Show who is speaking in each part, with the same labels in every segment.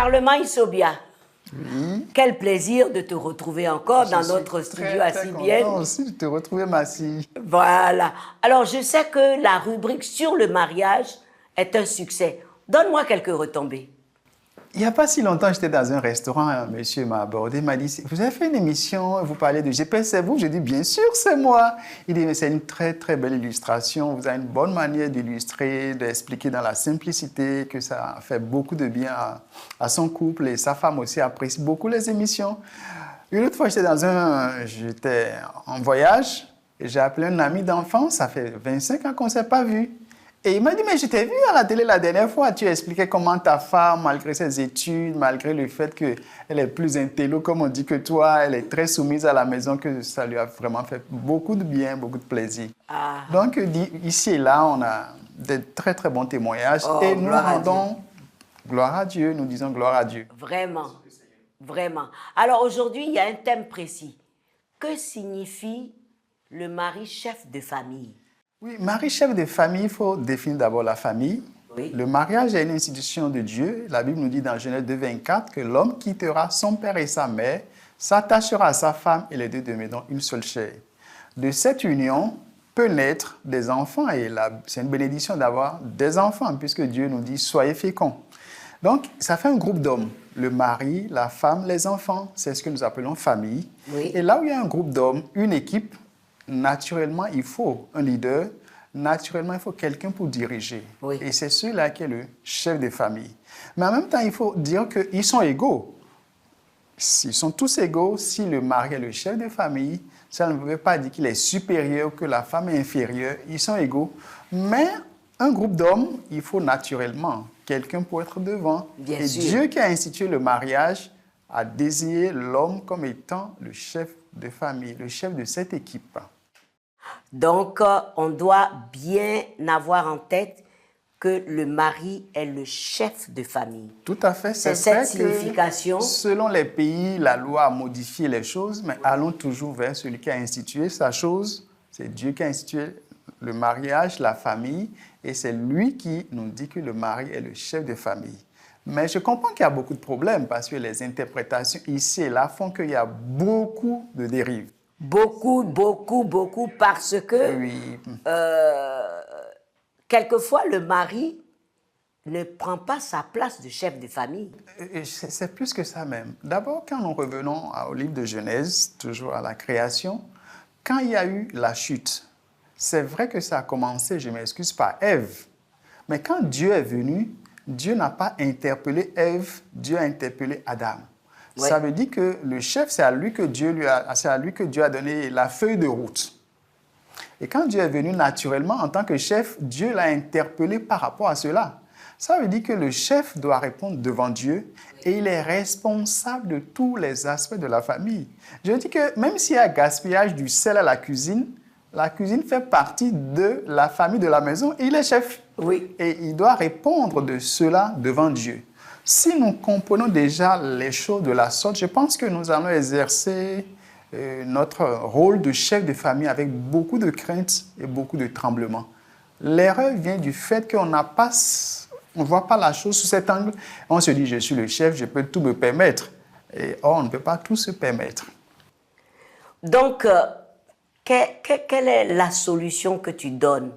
Speaker 1: Charlemagne Isobia,
Speaker 2: Oui.
Speaker 1: quel plaisir de te retrouver encore dans
Speaker 2: Je suis
Speaker 1: notre studio
Speaker 2: très,
Speaker 1: à
Speaker 2: très
Speaker 1: Sibienne.
Speaker 2: content aussi de te retrouver, Massi.
Speaker 1: Voilà. Alors, je sais que la rubrique sur le mariage est un succès. Donne-moi quelques retombées.
Speaker 2: Il n'y a pas si longtemps, j'étais dans un restaurant, un monsieur m'a abordé, m'a dit, vous avez fait une émission, vous parlez de GPS, c'est vous? J'ai dit, bien sûr, c'est moi. Il dit, mais c'est une très, très belle illustration. Vous avez une bonne manière d'illustrer, d'expliquer dans la simplicité que ça fait beaucoup de bien à son couple et sa femme aussi apprécie beaucoup les émissions. Une autre fois, j'étais en voyage et j'ai appelé un ami d'enfance, ça fait 25 ans qu'on ne s'est pas vu. Et il m'a dit, mais je t'ai vu à la télé la dernière fois, tu expliquais comment ta femme, malgré ses études, malgré le fait qu'elle est plus intello, comme on dit que toi, elle est très soumise à la maison, que ça lui a vraiment fait beaucoup de bien, beaucoup de plaisir.
Speaker 1: Ah.
Speaker 2: Donc, ici et là, on a de très, très bons témoignages et nous rendons gloire à Dieu, nous disons gloire à Dieu.
Speaker 1: Vraiment, vraiment. Alors aujourd'hui, il y a un thème précis. Que signifie le mari chef de famille?
Speaker 2: Oui, mari chef de famille, il faut définir d'abord la famille.
Speaker 1: Oui.
Speaker 2: Le mariage est une institution de Dieu. La Bible nous dit dans Genèse 2,24 que l'homme quittera son père et sa mère, s'attachera à sa femme et les deux deviendront une seule chair. De cette union peut naître des enfants et c'est une bénédiction d'avoir des enfants puisque Dieu nous dit soyez féconds. Donc, ça fait un groupe d'hommes. Le mari, la femme, les enfants, c'est ce que nous appelons famille.
Speaker 1: Oui.
Speaker 2: Et là où il y a un groupe d'hommes, une équipe, naturellement, il faut un leader, naturellement, il faut quelqu'un pour diriger.
Speaker 1: Oui.
Speaker 2: Et c'est celui-là qui est le chef de famille. Mais en même temps, il faut dire qu'ils sont égaux. Ils sont tous égaux. Si le mari est le chef de famille, ça ne veut pas dire qu'il est supérieur, que la femme est inférieure. Ils sont égaux. Mais un groupe d'hommes, il faut naturellement quelqu'un pour être devant.
Speaker 1: Bien
Speaker 2: Et
Speaker 1: sûr.
Speaker 2: Dieu qui a institué le mariage a désigné l'homme comme étant le chef de famille, le chef de cette équipe.
Speaker 1: Donc, on doit bien avoir en tête que le mari est le chef de famille.
Speaker 2: Tout à fait.
Speaker 1: C'est
Speaker 2: vrai
Speaker 1: cette signification.
Speaker 2: que selon les pays, la loi a modifié les choses, mais allons toujours vers celui qui a institué sa chose. C'est Dieu qui a institué le mariage, la famille, et c'est lui qui nous dit que le mari est le chef de famille. Mais je comprends qu'il y a beaucoup de problèmes parce que les interprétations ici et là font qu'il y a beaucoup de dérives.
Speaker 1: Beaucoup, parce que
Speaker 2: Oui.
Speaker 1: quelquefois le mari ne prend pas sa place de chef de famille.
Speaker 2: C'est plus que ça même. D'abord, quand nous revenons au livre de Genèse, toujours à la création, quand il y a eu la chute, c'est vrai que ça a commencé, je m'excuse, par Ève. Mais quand Dieu est venu, Dieu n'a pas interpellé Ève, Dieu a interpellé Adam.
Speaker 1: Ouais.
Speaker 2: Ça veut dire que le chef, c'est à lui que Dieu a donné la feuille de route. Et quand Dieu est venu naturellement, en tant que chef, Dieu l'a interpellé par rapport à cela. Ça veut dire que le chef doit répondre devant Dieu et il est responsable de tous les aspects de la famille. Je dis que même s'il y a gaspillage du sel à la cuisine fait partie de la famille de la maison et il est chef.
Speaker 1: Oui.
Speaker 2: Et il doit répondre de cela devant Dieu. Si nous comprenons déjà les choses de la sorte, je pense que nous allons exercer notre rôle de chef de famille avec beaucoup de crainte et beaucoup de tremblement. L'erreur vient du fait qu'on ne voit pas la chose sous cet angle. On se dit, je suis le chef, je peux tout me permettre. Et or, on ne peut pas tout se permettre.
Speaker 1: Donc, quelle est la solution que tu donnes?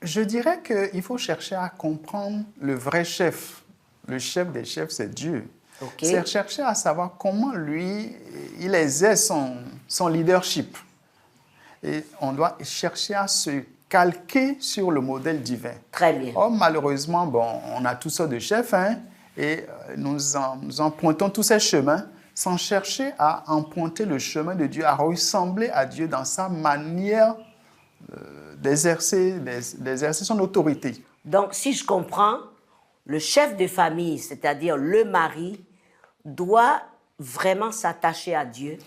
Speaker 2: Je dirais qu'il faut chercher à comprendre le vrai chef. Le chef des chefs, c'est Dieu.
Speaker 1: Okay.
Speaker 2: C'est chercher à savoir comment lui, il exerce son leadership. Et on doit chercher à se calquer sur le modèle divin.
Speaker 1: Très bien.
Speaker 2: Or, malheureusement, on a toutes sortes de chefs et nous empruntons tous ces chemins sans chercher à emprunter le chemin de Dieu, à ressembler à Dieu dans sa manière d'exercer son autorité.
Speaker 1: Donc, si je comprends, le chef de famille, c'est-à-dire le mari, doit vraiment s'attacher à Dieu,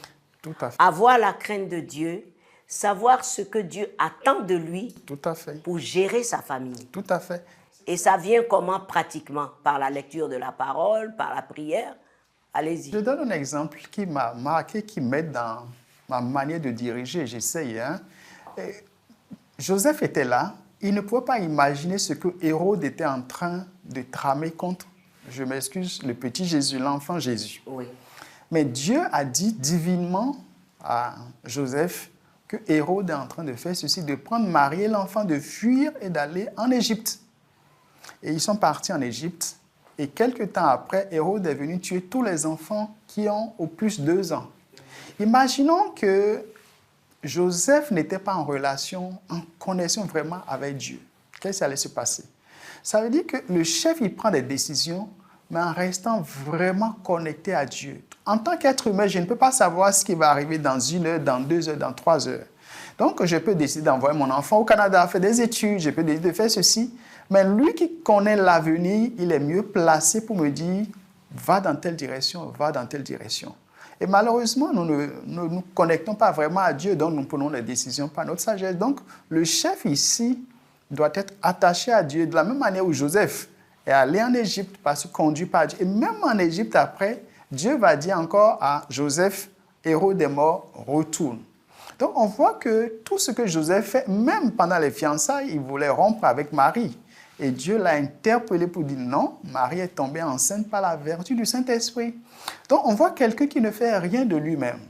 Speaker 2: Tout à fait.
Speaker 1: avoir la crainte de Dieu, savoir ce que Dieu attend de lui
Speaker 2: Tout à fait.
Speaker 1: pour gérer sa famille.
Speaker 2: Tout à fait.
Speaker 1: Et ça vient comment pratiquement? Par la lecture de la parole, par la prière? Allez-y.
Speaker 2: Je donne un exemple qui m'a marqué, qui m'aide dans ma manière de diriger. J'essaye. Joseph était là. Il ne pouvait pas imaginer ce que Hérode était en train de tramer contre je m'excuse, le petit Jésus, l'enfant Jésus.
Speaker 1: Oui.
Speaker 2: Mais Dieu a dit divinement à Joseph que Hérode est en train de faire ceci, de prendre Marie et l'enfant, de fuir et d'aller en Égypte. Et ils sont partis en Égypte. Et quelque temps après, Hérode est venu tuer tous les enfants qui ont au plus 2 ans. Imaginons que Joseph n'était pas en relation, en connexion vraiment avec Dieu. Qu'est-ce qui allait se passer? Ça veut dire que le chef, il prend des décisions, mais en restant vraiment connecté à Dieu. En tant qu'être humain, je ne peux pas savoir ce qui va arriver dans 1 heure, dans 2 heures, dans 3 heures. Donc, je peux décider d'envoyer mon enfant au Canada faire des études, je peux décider de faire ceci. Mais lui qui connaît l'avenir, il est mieux placé pour me dire, va dans telle direction, va dans telle direction. Et malheureusement, nous ne nous connectons pas vraiment à Dieu, donc nous prenons des décisions par notre sagesse. Donc, le chef ici doit être attaché à Dieu de la même manière où Joseph est allé en Égypte parce que conduit par Dieu. Et même en Égypte après, Dieu va dire encore à Joseph, Hérode est mort, retourne. Donc, on voit que tout ce que Joseph fait, même pendant les fiançailles, il voulait rompre avec Marie. Et Dieu l'a interpellé pour dire non, Marie est tombée enceinte par la vertu du Saint-Esprit. Donc, on voit quelqu'un qui ne fait rien de lui-même.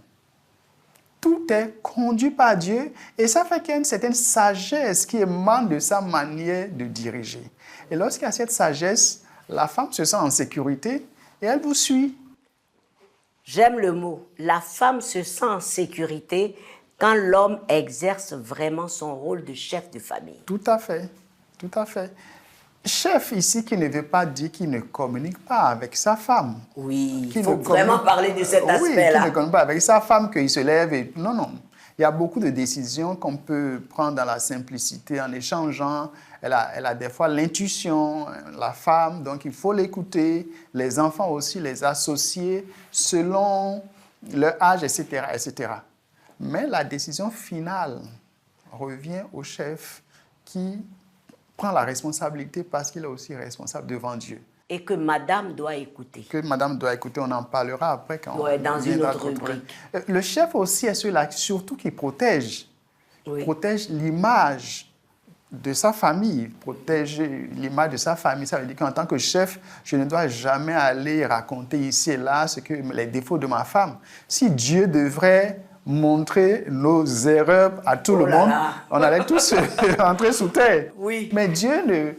Speaker 2: Tout est conduit par Dieu et ça fait qu'il y a une certaine sagesse qui émane de sa manière de diriger. Et lorsqu'il y a cette sagesse, la femme se sent en sécurité et elle vous suit.
Speaker 1: J'aime le mot. La femme se sent en sécurité quand l'homme exerce vraiment son rôle de chef de famille.
Speaker 2: Tout à fait, tout à fait. Chef ici qui ne veut pas dire qu'il ne communique pas avec sa femme.
Speaker 1: Oui, il faut vraiment parler de cet aspect-là.
Speaker 2: Oui, qu'il ne communique pas avec sa femme, qu'il se lève et... Non, non. Il y a beaucoup de décisions qu'on peut prendre dans la simplicité en échangeant. Elle a des fois l'intuition, la femme, donc il faut l'écouter. Les enfants aussi, les associer selon leur âge, etc., etc. Mais la décision finale revient au chef qui prend la responsabilité parce qu'il est aussi responsable devant Dieu.
Speaker 1: Et que madame doit écouter.
Speaker 2: Que madame doit écouter, on en parlera après quand
Speaker 1: dans une autre rubrique.
Speaker 2: Le chef aussi est celui-là surtout qui protège.
Speaker 1: Oui.
Speaker 2: Protège l'image de sa famille. Protège l'image de sa famille. Ça veut dire qu'en tant que chef, je ne dois jamais aller raconter ici et là les défauts de ma femme. Si Dieu devrait montrer nos erreurs à tout le monde, on allait tous rentrer sous terre.
Speaker 1: Oui.
Speaker 2: Mais Dieu ne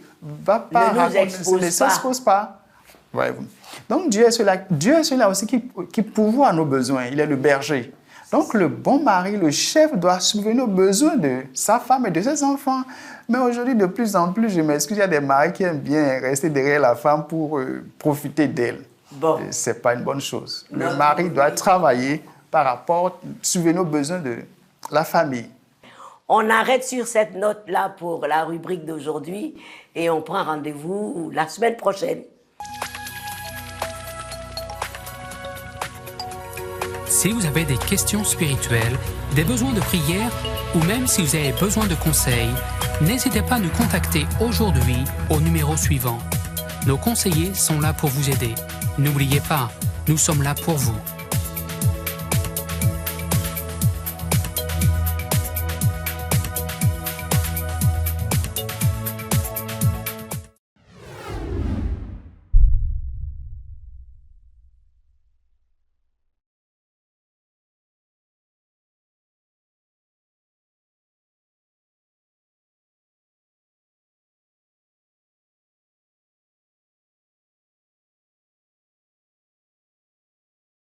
Speaker 2: va pas ne s'expose pas. Ouais. Donc Dieu est celui-là aussi qui pourvoit à nos besoins. Il est le berger. Donc le bon mari, le chef, doit subvenir aux besoins de sa femme et de ses enfants. Mais aujourd'hui, de plus en plus, je m'excuse, il y a des maris qui aiment bien rester derrière la femme pour profiter d'elle.
Speaker 1: Bon.
Speaker 2: Ce n'est pas une bonne chose. Le mari doit travailler par rapport, subvenir aux besoins de la famille.
Speaker 1: On arrête sur cette note-là pour la rubrique d'aujourd'hui et on prend rendez-vous la semaine prochaine.
Speaker 3: Si vous avez des questions spirituelles, des besoins de prière ou même si vous avez besoin de conseils, n'hésitez pas à nous contacter aujourd'hui au numéro suivant. Nos conseillers sont là pour vous aider. N'oubliez pas, nous sommes là pour vous.